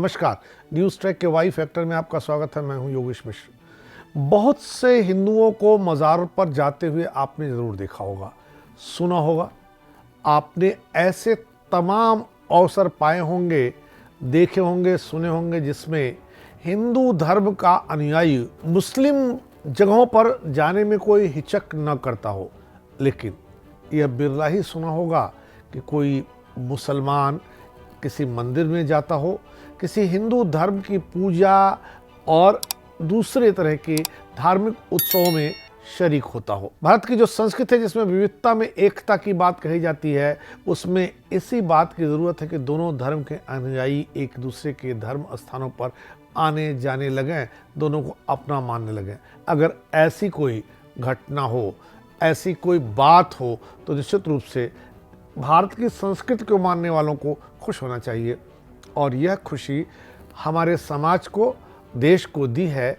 नमस्कार, news track के Y factor में आपका स्वागत है। मैं हूं योगेश मिश्र। बहुत से हिंदुओं को मज़ार पर जाते हुए आपने ज़रूर देखा होगा, सुना होगा। आपने ऐसे तमाम अवसर पाए होंगे, देखे होंगे, सुने होंगे जिसमें हिंदू धर्म का अनुयायी मुस्लिम जगहों पर जाने में कोई हिचक न करता हो। लेकिन यह बिरला ही सुना होगा कि कोई मुसलमान किसी मंदिर में जाता हो, किसी हिंदू धर्म की पूजा और दूसरे तरह के धार्मिक उत्सवों में शरीक होता हो। भारत की जो संस्कृति है, जिसमें विविधता में एकता की बात कही जाती है, उसमें इसी बात की ज़रूरत है कि दोनों धर्म के अनुयायी एक दूसरे के धर्म स्थानों पर आने जाने लगें, दोनों को अपना मानने लगें। अगर ऐसी कोई घटना हो, ऐसी कोई बात हो, तो निश्चित रूप से भारत की संस्कृति को मानने वालों को खुश होना चाहिए। और यह खुशी हमारे समाज को, देश को दी है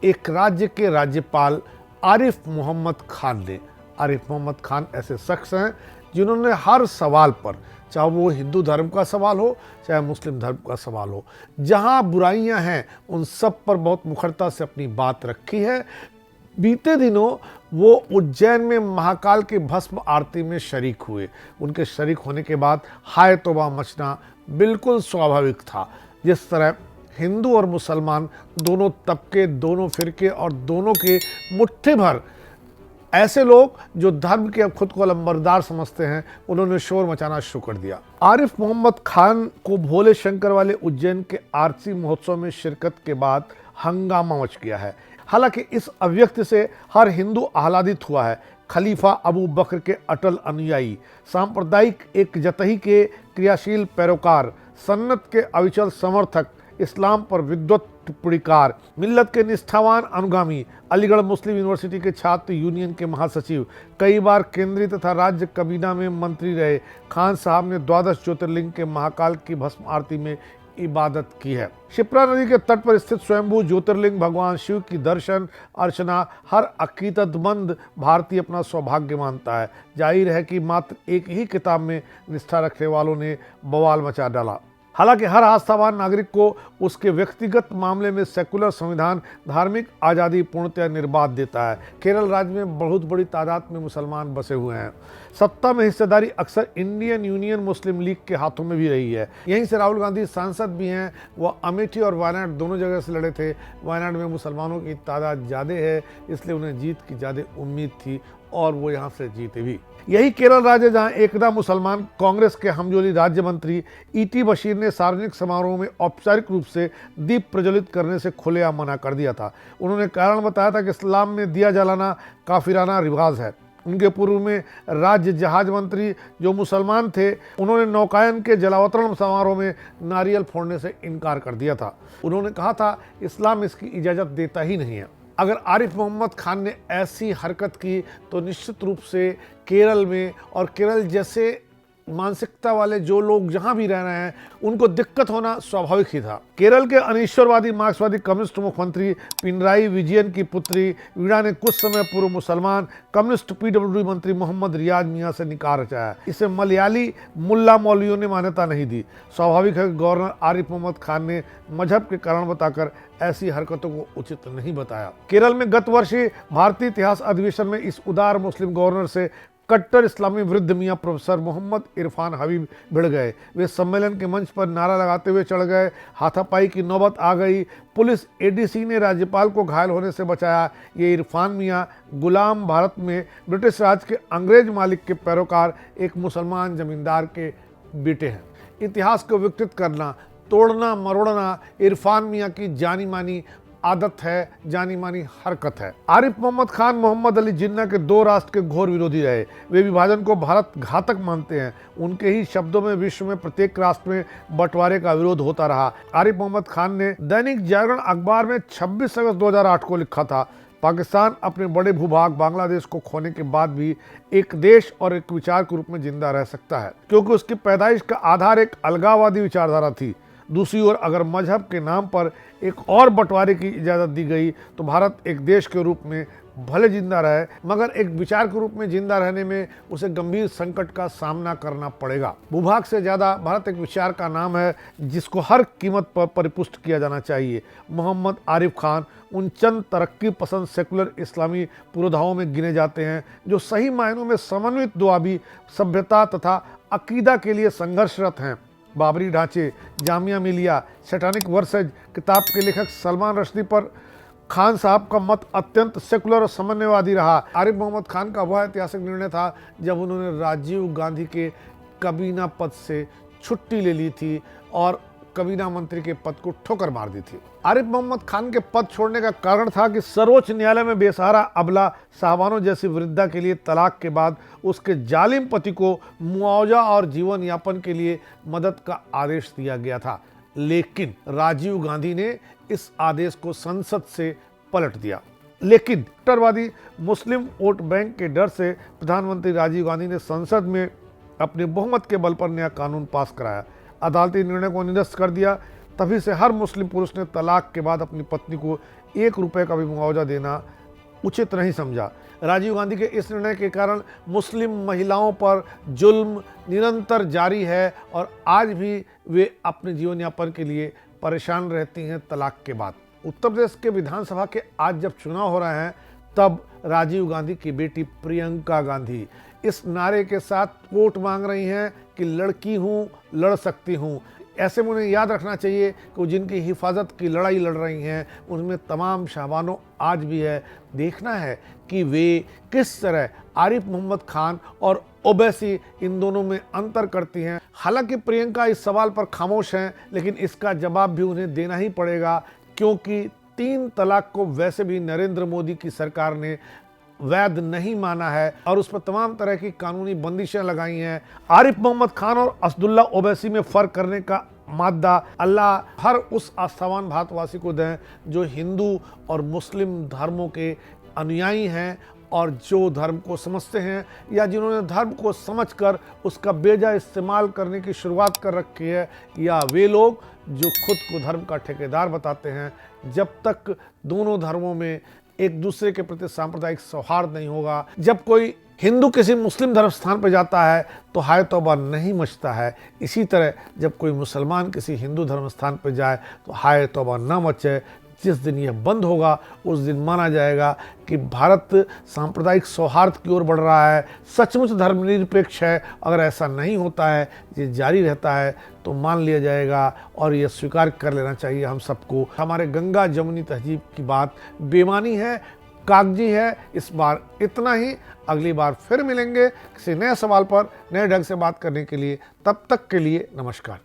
एक राज्य के राज्यपाल आरिफ मोहम्मद खान ने। आरिफ मोहम्मद खान ऐसे शख्स हैं जिन्होंने हर सवाल पर, चाहे वो हिंदू धर्म का सवाल हो, चाहे मुस्लिम धर्म का सवाल हो, जहां बुराइयां हैं उन सब पर बहुत मुखरता से अपनी बात रखी है। बीते दिनों वो उज्जैन में महाकाल की भस्म आरती में शरीक हुए। उनके शरीक होने के बाद हाय तौबा मचना बिल्कुल स्वाभाविक था। जिस तरह हिंदू और मुसलमान दोनों तबके, दोनों फिरके और दोनों के मुट्ठी भर ऐसे लोग जो धर्म के अब खुद को लंबरदार समझते हैं, उन्होंने शोर मचाना शुरू कर दिया। आरिफ मोहम्मद खान को भोले शंकर वाले उज्जैन के आरती महोत्सव में शिरकत के बाद हंगामा मच गया है। हालांकि इस अभिव्यक्ति से हर हिंदू आह्लादित हुआ है। खलीफा अबू बकर के अटल अनुयायी, सांप्रदायिक एकजतही के क्रियाशील पैरोकार, सन्नत के अविचल समर्थक, इस्लाम पर विद्वत टिप्पणीकार, मिल्लत के निष्ठावान अनुगामी, अलीगढ़ मुस्लिम यूनिवर्सिटी के छात्र यूनियन के महासचिव, कई बार केंद्रीय तथा राज्य कबीना में मंत्री रहे खान साहब ने 12 ज्योतिर्लिंग के महाकाल की भस्म आरती में इबादत की है। शिप्रा नदी के तट पर स्थित स्वयंभू ज्योतिर्लिंग भगवान शिव की दर्शन अर्चना हर अकीदतमंद भारतीय अपना सौभाग्य मानता है। जाहिर है कि मात्र एक ही किताब में निष्ठा रखने वालों ने बवाल मचा डाला। हालांकि हर आस्थावान नागरिक को उसके व्यक्तिगत मामले में सेकुलर संविधान धार्मिक आज़ादी पूर्णतः निर्बाध देता है। केरल राज्य में बहुत बड़ी तादाद में मुसलमान बसे हुए हैं। सत्ता में हिस्सेदारी अक्सर इंडियन यूनियन मुस्लिम लीग के हाथों में भी रही है। यहीं से राहुल गांधी सांसद भी हैं। वह अमेठी और वायनाड दोनों जगह से लड़े थे। वायनाड में मुसलमानों की तादाद ज़्यादा है, इसलिए उन्हें जीत की ज़्यादा उम्मीद थी और वो यहाँ से जीते भी। यही केरल राज्य जहां एकदा मुसलमान कांग्रेस के हमजोली राज्य मंत्री ईटी बशीर ने सार्वजनिक समारोह में औपचारिक रूप से दीप प्रज्वलित करने से खुलेआम मना कर दिया था। उन्होंने कारण बताया था कि इस्लाम में दिया जलाना काफिराना रिवाज है। उनके पूर्व में राज्य जहाज मंत्री जो मुसलमान थे, उन्होंने नौकायन के जलावतरण समारोह में नारियल फोड़ने से इनकार कर दिया था। उन्होंने कहा था इस्लाम इसकी इजाज़त देता ही नहीं है। अगर आरिफ मोहम्मद खान ने ऐसी हरकत की तो निश्चित रूप से केरल में और केरल जैसे मानसिकता वाले जो लोग जहां भी रह रहे हैं, उनको दिक्कत होना स्वाभाविक ही था। केरल के अनिश्वरवादी मार्क्सवादी कम्युनिस्ट मुख्यमंत्री पिनराई विजयन की पुत्री वीणा ने कुछ समय पूर्व मुसलमान कम्युनिस्ट पीडब्ल्यूडी मंत्री मोहम्मद रियाज मियां से निकाह रचाया। इसे मलयाली मुल्ला मौलवियों ने मान्यता नहीं दी। स्वाभाविक है कि गवर्नर आरिफ मोहम्मद खान ने मजहब के कारण बताकर ऐसी हरकतों को उचित नहीं बताया। केरल में गत वर्ष भारतीय इतिहास अधिवेशन में इस उदार मुस्लिम गवर्नर से कट्टर इस्लामी वृद्ध मियाँ प्रोफेसर मोहम्मद इरफान हबीब भिड़ गए। वे सम्मेलन के मंच पर नारा लगाते हुए चढ़ गए। हाथापाई की नौबत आ गई। पुलिस एडीसी ने राज्यपाल को घायल होने से बचाया। ये इरफान मियाँ गुलाम भारत में ब्रिटिश राज के अंग्रेज मालिक के पैरोकार एक मुसलमान जमींदार के बेटे हैं। इतिहास को विकृत करना, तोड़ना मरोड़ना इरफान मियाँ की जानी मानी आदत है, जानी मानी हरकत है। आरिफ मोहम्मद खान मोहम्मद अली जिन्ना के 2 राष्ट्र के घोर विरोधी रहे। वे विभाजन को भारत घातक मानते हैं। उनके ही शब्दों में विश्व में प्रत्येक राष्ट्र में बंटवारे का विरोध होता रहा। आरिफ मोहम्मद खान ने दैनिक जागरण अखबार में 26 अगस्त 2008 को लिखा था, पाकिस्तान अपने बड़े भूभाग बांग्लादेश को खोने के बाद भी एक देश और एक विचार के रूप में जिंदा रह सकता है, क्योंकि उसकी पैदाइश का आधार एक अलगाववादी विचारधारा थी। दूसरी ओर अगर मजहब के नाम पर एक और बंटवारे की इजाज़त दी गई तो भारत एक देश के रूप में भले जिंदा रहे, मगर एक विचार के रूप में जिंदा रहने में उसे गंभीर संकट का सामना करना पड़ेगा। भूभाग से ज़्यादा भारत एक विचार का नाम है जिसको हर कीमत पर परिपुष्ट किया जाना चाहिए। मोहम्मद आरिफ खान उन चंद तरक्की पसंद सेकुलर इस्लामी पुरोधाओं में गिने जाते हैं जो सही मायनों में समन्वित दुआबी सभ्यता तथा अकीदा के लिए संघर्षरत हैं। बाबरी ढांचे, जामिया मिलिया, सैटानिक वर्सेज किताब के लेखक सलमान रश्दी पर खान साहब का मत अत्यंत सेकुलर और समन्वयवादी रहा। आरिफ मोहम्मद खान का वह ऐतिहासिक निर्णय था जब उन्होंने राजीव गांधी के काबीना पद से छुट्टी ले ली थी और काबीना मंत्री के पद को ठोकर मार दी थी। आरिफ मोहम्मद खान के पद छोड़ने का कारण था कि सर्वोच्च न्यायालय में बेसहारा अबला साहबानों जैसी वृद्धा के लिए तलाक के बाद उसके जालिम पति को मुआवजा और जीवन यापन के लिए मदद का आदेश दिया गया था, लेकिन राजीव गांधी ने इस आदेश को संसद से पलट दिया। लेकिन कट्टरवादी मुस्लिम वोट बैंक के डर से प्रधानमंत्री राजीव गांधी ने संसद में अपने बहुमत के बल पर नया कानून पास कराया, अदालती निर्णय को निरस्त कर दिया। तभी से हर मुस्लिम पुरुष ने तलाक के बाद अपनी पत्नी को 1 रुपये का भी मुआवजा देना उचित नहीं समझा। राजीव गांधी के इस निर्णय के कारण मुस्लिम महिलाओं पर जुल्म निरंतर जारी है और आज भी वे अपने जीवन यापन के लिए परेशान रहती हैं तलाक के बाद। उत्तर प्रदेश के विधानसभा के आज जब चुनाव हो रहे हैं तब राजीव गांधी की बेटी प्रियंका गांधी इस नारे के साथ वोट मांग रही हैं कि लड़की हूँ, लड़ सकती हूँ। ऐसे में उन्हें याद रखना चाहिए कि जिनकी हिफाजत की लड़ाई लड़ रही हैं उनमें तमाम शाहबानों आज भी है। देखना है कि वे किस तरह आरिफ मोहम्मद खान और ओवैसी इन दोनों में अंतर करती हैं। हालांकि प्रियंका इस सवाल पर खामोश हैं, लेकिन इसका जवाब भी उन्हें देना ही पड़ेगा, क्योंकि 3 तलाक को वैसे भी नरेंद्र मोदी की सरकार ने वैध नहीं माना है और उस पर तमाम तरह की कानूनी बंदिशें लगाई हैं। आरिफ मोहम्मद खान और असदुल्ला ओवैसी में फ़र्क करने का मादा अल्लाह हर उस आस्थावान भारतवासी को दें जो हिंदू और मुस्लिम धर्मों के अनुयायी हैं और जो धर्म को समझते हैं या जिन्होंने धर्म को समझकर उसका बेजा इस्तेमाल करने की शुरुआत कर रखी है, या वे लोग जो खुद को धर्म का ठेकेदार बताते हैं। जब तक दोनों धर्मों में एक दूसरे के प्रति सांप्रदायिक सौहार्द नहीं होगा, जब कोई हिंदू किसी मुस्लिम धर्म स्थान पर जाता है तो हाय तौबा नहीं मचता है, इसी तरह जब कोई मुसलमान किसी हिंदू धर्म स्थान पर जाए तो हाय तौबा न मचे। जिस दिन यह बंद होगा उस दिन माना जाएगा कि भारत सांप्रदायिक सौहार्द की ओर बढ़ रहा है, सचमुच धर्मनिरपेक्ष है। अगर ऐसा नहीं होता है, ये जारी रहता है, तो मान लिया जाएगा और यह स्वीकार कर लेना चाहिए हम सबको, हमारे गंगा जमुनी तहजीब की बात बेमानी है, कागजी है। इस बार इतना ही। अगली बार फिर मिलेंगे किसी नए सवाल पर नए ढंग से बात करने के लिए। तब तक के लिए नमस्कार।